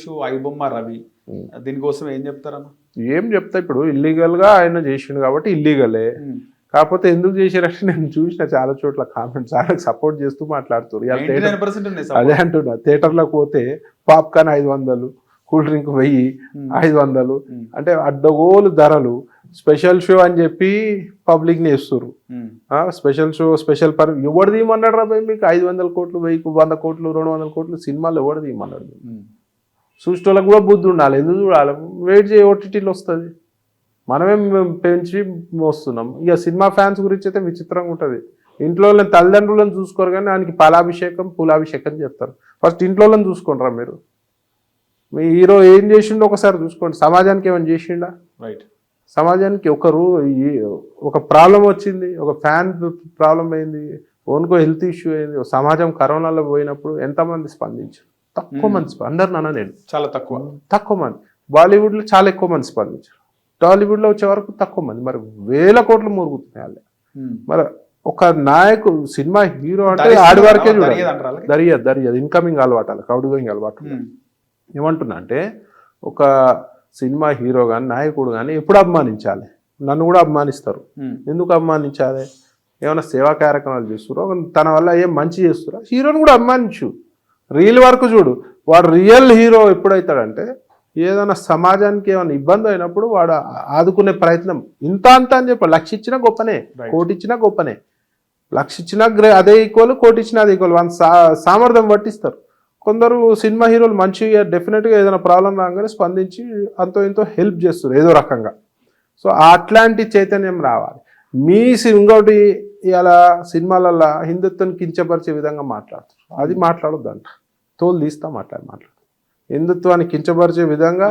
Issue iBomma Ravi, దీనికోసం ఏం చెప్తారన్న? ఏం చెప్తా, ఇప్పుడు ఇల్లీగల్గా ఆయన చేసిండు కాబట్టి ఇల్లీగలే. కాకపోతే ఎందుకు చేశారంటే నేను చూసిన చాలా చోట్ల కామెంట్స్ ఆయనకు సపోర్ట్ చేస్తూ మాట్లాడుతారు. అదే అంటున్నా, థియేటర్లోకి పోతే పాప్కార్న్ 500, కూల్ డ్రింక్ 1000, 500 అంటే అడ్డగోలు ధరలు. స్పెషల్ షో అని చెప్పి పబ్లిక్ని వేస్తారు. స్పెషల్ షో స్పెషల్ ఎవడు తీయమన్నాడు రా భయ్ మీకు? 500 కోట్లు 100 కోట్లు 200 కోట్లు సినిమాలు ఎవడు తీయమన్నాడు? చూసేటోళ్ళకి కూడా బుద్ధి ఉండాలి. ఎందుకు చూడాలి? వెయిట్ చేయ, ఓటీటీలో వస్తుంది. మనమే పెంచి మోస్తున్నాం. ఇక సినిమా ఫ్యాన్స్ గురించి అయితే విచిత్రంగా ఉంటుంది. ఇంట్లో తల్లిదండ్రులను చూసుకోరు కానీ ఆయనకి పాలాభిషేకం పూలాభిషేకం చేస్తారు. ఫస్ట్ ఇంట్లో చూసుకోండి రా మీరు. మీ హీరో ఏం చేసిండో ఒకసారి చూసుకోండి. సమాజానికి ఏమైనా చేసిండా? రైట్. సమాజానికి ఒక ప్రాబ్లం వచ్చింది, ఒక ఫ్యాన్ ప్రాబ్లం అయింది, ఓన్కో హెల్త్ ఇష్యూ అయింది, సమాజం కరోనాలో పోయినప్పుడు ఎంతమంది స్పందించారు? తక్కువ మంది. అందరు నాన్న నేను చాలా తక్కువ మంది. బాలీవుడ్లో చాలా ఎక్కువ మంది స్పందించారు. టాలీవుడ్లో వచ్చే వరకు తక్కువ మంది. మరి 1000 కోట్లు మురుగుతున్నాయి వాళ్ళే. మరి ఒక నాయకుడు సినిమా హీరో అంటే ఆడి వరకే చూడాలి. దరియదు ఇన్కమింగ్ అలవాటు, అవుట్ గోయింగ్ అలవాటు. ఏమంటున్నా అంటే ఒక సినిమా హీరో కానీ నాయకుడు కానీ ఎప్పుడు అభిమానించాలి? నన్ను కూడా అభిమానిస్తారు. ఎందుకు అభిమానించాలి? ఏమైనా సేవా కార్యక్రమాలు చేస్తురో, తన వల్ల ఏం మంచి చేస్తురా, హీరోని కూడా అభిమానించు. రియల్ వరకు చూడు. వాడు రియల్ హీరో ఎప్పుడైతాడంటే ఏదైనా సమాజానికి ఏమైనా ఇబ్బంది అయినప్పుడు వాడు ఆదుకునే ప్రయత్నం. ఇంత అంత అని చెప్పి 1,00,000 ఇచ్చినా గొప్పనే, 1 కోటి ఇచ్చినా గొప్పనే. 1,00,000 ఇచ్చినా అదే ఈక్వల్, 1 కోటి ఇచ్చినా అదే ఈక్వల్. వాళ్ళ సామర్థ్యం పట్టిస్తారు. కొందరు సినిమా హీరోలు మంచిగా డెఫినెట్గా ఏదైనా ప్రాబ్లం రాగానే స్పందించి అంతో ఇంతో హెల్ప్ చేస్తారు ఏదో రకంగా. సో అట్లాంటి చైతన్యం రావాలి. ఇంకోటి ఇలా సినిమాలల్లో హిందుత్వాన్ని కించపరిచే విధంగా మాట్లాడుతారు. అది మాట్లాడొద్దంట. తోలు తీస్తా మాట్లాడు. హిందుత్వాన్ని కించపరిచే విధంగా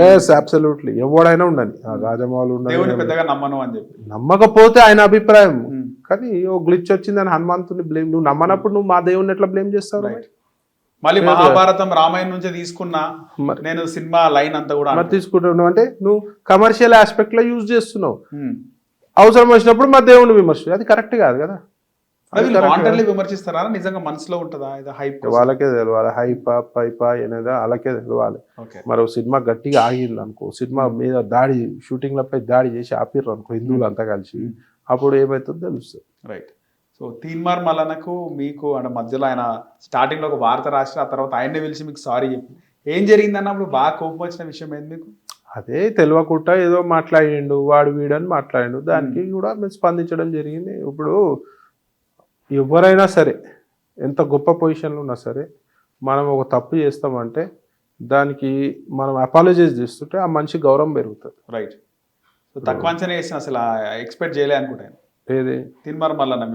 ఎస్ అబ్సల్యూట్లీ ఎవడైనా ఉండని. రాజమౌళి ఉండని, నమ్మకపోతే ఆయన అభిప్రాయం. కానీ ఓ గ్లిచ్ వచ్చిందని హనుమంతుని బ్లేమ్. నువ్వు నమ్మనప్పుడు నువ్వు మా దేవుడిని ఎట్లా బ్లేమ్ చేస్తావు? మళ్ళీ మహాభారతం రామాయణం నుంచి తీసుకున్నా నేను సినిమా లైన్ అంతా కూడా తీసుకుంటున్నావు అంటే నువ్వు కమర్షియల్ ఆస్పెక్ట్ లో యూజ్ చేస్తున్నావు. అవసరం వచ్చినప్పుడు మా దేవుని విమర్శ, అది కరెక్ట్ కాదు కదా. విమర్శిస్తారా? నిజంగా మనసులో ఉంటుందా? వాళ్ళకే తెలియాలి. హైపా అనేది వాళ్ళకే తెలియాలి. మరి సినిమా గట్టిగా ఆగింది అనుకో, సినిమా మీద దాడి, షూటింగ్లపై దాడి చేసి ఆపిర్రు అనుకో హిందువులు అంతా కలిసి, అప్పుడు ఏమవుతుందో తెలుస్తుంది. రైట్. సో తీన్మార్ మల్లన్నకు మీకు అంటే మధ్యలో ఆయన స్టార్టింగ్లో ఒక వార్త రాసి ఆ తర్వాత ఆయన్నే పిలిచి మీకు సారీ చెప్పి ఏం జరిగింది అన్నప్పుడు బాగా కోపం వచ్చిన విషయం ఏంది మీకు? అదే తెలియకుండా ఏదో మాట్లాడిండు, వాడు వీడని మాట్లాడిండు. దానికి కూడా మేము స్పందించడం జరిగింది. ఇప్పుడు ఎవరైనా సరే, ఎంత గొప్ప పొజిషన్లో ఉన్నా సరే, మనం ఒక తప్పు చేస్తామంటే దానికి మనం అపాలజైజ్ చేస్తుంటే ఆ మనిషి గౌరవం పెరుగుతుంది. రైట్. సో తక్కువ అంచనా వేసిన అసలు ఎక్స్పెక్ట్ చేయలే అనుకుంటాను. ఏది తీన్మార్ మల్లన్న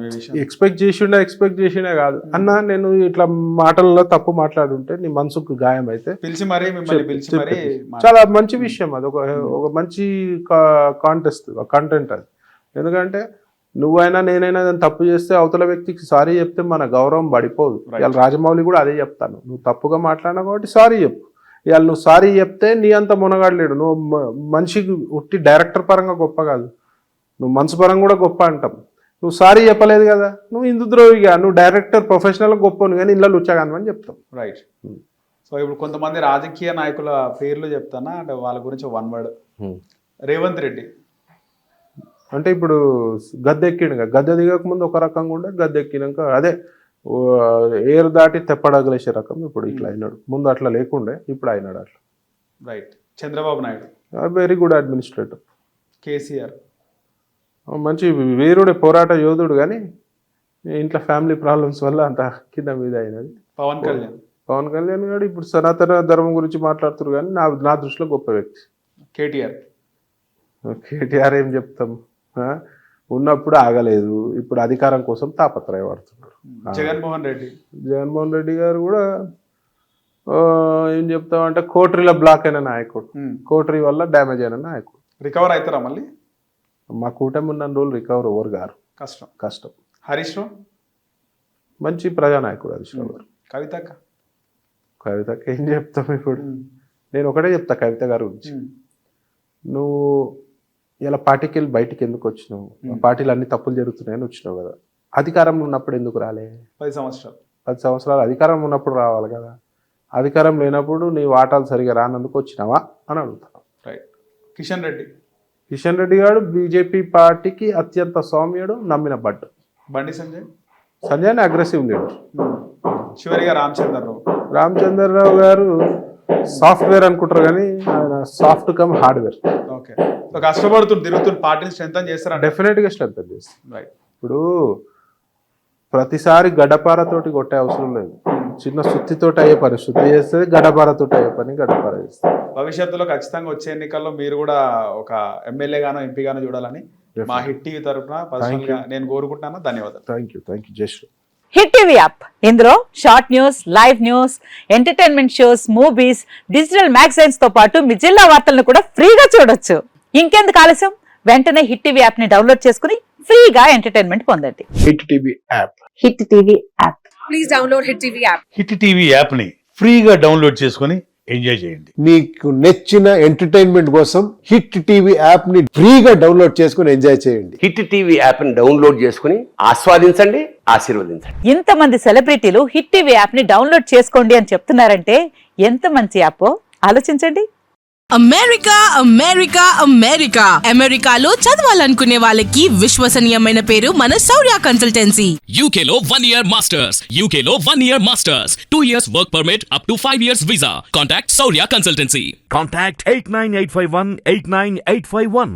ఎక్స్పెక్ట్ చేసిండే కాదు అన్న. నేను ఇట్లా మాటల్లో తప్పు మాట్లాడుంటే నీ మనసుకు గాయం అయితే పిలిచి మరి చాలా మంచి విషయం. అది ఒక మంచి కంటెంట్ అది. ఎందుకంటే నువ్వైనా నేనైనా తప్పు చేస్తే అవతల వ్యక్తికి సారీ చెప్తే మన గౌరవం పడిపోదు. ఇవాళ రాజమౌళి కూడా అదే చెప్తాను, నువ్వు తప్పుగా మాట్లాడినా కాబట్టి సారీ చెప్పు. ఇవాళ నువ్వు సారీ చెప్తే నీ అంత మునగాడలేడు. నువ్వు మనిషికి ఉట్టి డైరెక్టర్ పరంగా గొప్ప కాదు, నువ్వు మనసు పరంగా కూడా గొప్ప అంటాం. నువ్వు సారీ చెప్పలేదు కదా, నువ్వు హిందుద్రోహిగా, నువ్వు డైరెక్టర్ ప్రొఫెషనల్ గొప్పను కానీ ఇళ్ళ లుచ్చగాను అని చెప్తాం. రైట్. సో ఇప్పుడు కొంతమంది రాజకీయ నాయకుల పేర్లు చెప్తానా అంటే వాళ్ళ గురించి 1 వర్డ్. రేవంత్ రెడ్డి అంటే ఇప్పుడు గద్దెక్కిండు, గద్దె దిగక ముందు ఒక రకంగా ఉండే, గద్దెక్కినాక అదే ఏరు దాటి తెప్పడగలేసే రకం ఇప్పుడు ఇట్లా అయినాడు. ముందు అట్లా లేకుండే, ఇప్పుడు అయినాడు అట్లా. Right. Chandrababu Naidu very good administrator. KCR మంచి వీరుడే, పోరాట యోధుడు, కానీ ఇంట్లో ఫ్యామిలీ ప్రాబ్లమ్స్ వల్ల అంత కింద మీద అయినది. పవన్ కళ్యాణ్ గారు ఇప్పుడు సనాతన ధర్మం గురించి మాట్లాడుతున్నారు కానీ నా దృష్టిలో గొప్ప వ్యక్తి. కేటీఆర్ ఏం చెప్తాం, ఉన్నప్పుడు ఆగలేదు, ఇప్పుడు అధికారం కోసం తాపత్రయపడుతున్నారు. జగన్మోహన్ రెడ్డి గారు కూడా ఏం చెప్తామంటే కోటరీలో బ్లాక్ అయిన నాయకుడు, కోటరీ వల్ల డ్యామేజ్ అయిన నాయకుడు. రికవర్ అవుతారా మళ్ళీ? మా కూటమి ఉన్న రోజులు రికవర్ ఓవర్ గారు కష్టం. హరీష్ రావు మంచి ప్రజానాయకుడు. హరీష్ రావు గారు. కవితకి ఏం చెప్తాం ఇప్పుడు? నేను ఒకటే చెప్తా కవిత గారి గురించి. నువ్వు ఇలా పార్టీకి వెళ్ళి బయటికి ఎందుకు వచ్చినావు? పార్టీలు అన్ని తప్పులు జరుగుతున్నాయని వచ్చినావు కదా. అధికారంలో ఉన్నప్పుడు ఎందుకు రాలే? 10 సంవత్సరాలు 10 సంవత్సరాలు అధికారం ఉన్నప్పుడు రావాలి కదా. అధికారం లేనప్పుడు నీ వాటాలు సరిగా రానందుకు వచ్చినావా అని అడుగుతాను. రైట్. కిషన్ రెడ్డి కిషన్ రెడ్డి గారు బీజేపీ పార్టీకి అత్యంత సౌమ్యుడు, నమ్మిన బట్టు. Bandi Sanjay Sanjay aggressive leader. చివరిగా రామచంద్రరావు రామచంద్రరావు గారు సాఫ్ట్వేర్ అనుకుంటారు కానీ ఆయన soft cum hardware. Okay. So కష్టపడుతుంది తిరుగుతుంది పార్టీని స్ట్రెంథన్ చేస్తారా? డెఫినెట్గా స్ట్రెంత్ చేస్తారు. రైట్. ఇప్పుడు ప్రతిసారి గడ్డపారతోటి కొట్టే అవసరం లేదు, చిన్న సుత్తితోటి అయ్యే పని శుద్ధి చేస్తే, గడ్డపారతోటి అయ్యే పని గడ్డపార చేస్తుంది. భవిష్యత్తులో ఖచ్చితంగా వచ్చే ఎన్నికల్లో మీరు కూడా ఒక ఎమ్మెల్యే గానో ఎంపీ గానో చూడాలని మా హిట్ టీవీ తరఫున పర్సనల్ గా నేను కోరుకుంటున్నాను. ధన్యవాదాలు. Thank you just. Hit TV app ఇందులో short news, live news, entertainment shows, movies, digital magazines తో పాటు మీ జిల్లా వార్తలను కూడా ఫ్రీగా చూడొచ్చు. ఇంకెందుకు ఆలస్యం, వెంటనే హిట్ టీవీ యాప్ ని డౌన్లోడ్ చేసుకుని ఫ్రీగా ఎంటర్టైన్మెంట్ పొందండి. Hit TV app. Hit TV app. Please download Hit TV app. Hit TV యాప్ని ఫ్రీగా డౌన్లోడ్ చేసుకొని ఎంజాయ్ చేయండి. మీకు నచ్చిన ఎంటర్టైన్మెంట్ కోసం హిట్ టీవీ యాప్ ని ఫ్రీగా డౌన్లోడ్ చేసుకుని ఎంజాయ్ చేయండి. హిట్ టీవీ యాప్ని డౌన్లోడ్ చేసుకుని ఆస్వాదించండి, ఆశీర్వదించండి. ఇంతమంది సెలబ్రిటీలు హిట్ టీవీ యాప్ ని డౌన్లోడ్ చేసుకోండి అని చెప్తున్నారంటే ఎంత మంచి యాప్ ఆలోచించండి. అమెరికా అమెరికాలో చదవాలనుకునే వాళ్ళకి విశ్వసనీయమైన పేరు మన శౌర్య కన్సల్టెన్సీ. UK లో 1 year masters. UK లో 1 year masters. 2 years work permit up to 5 years visa. Contact Saurya Consultancy. Contact 89851 89851.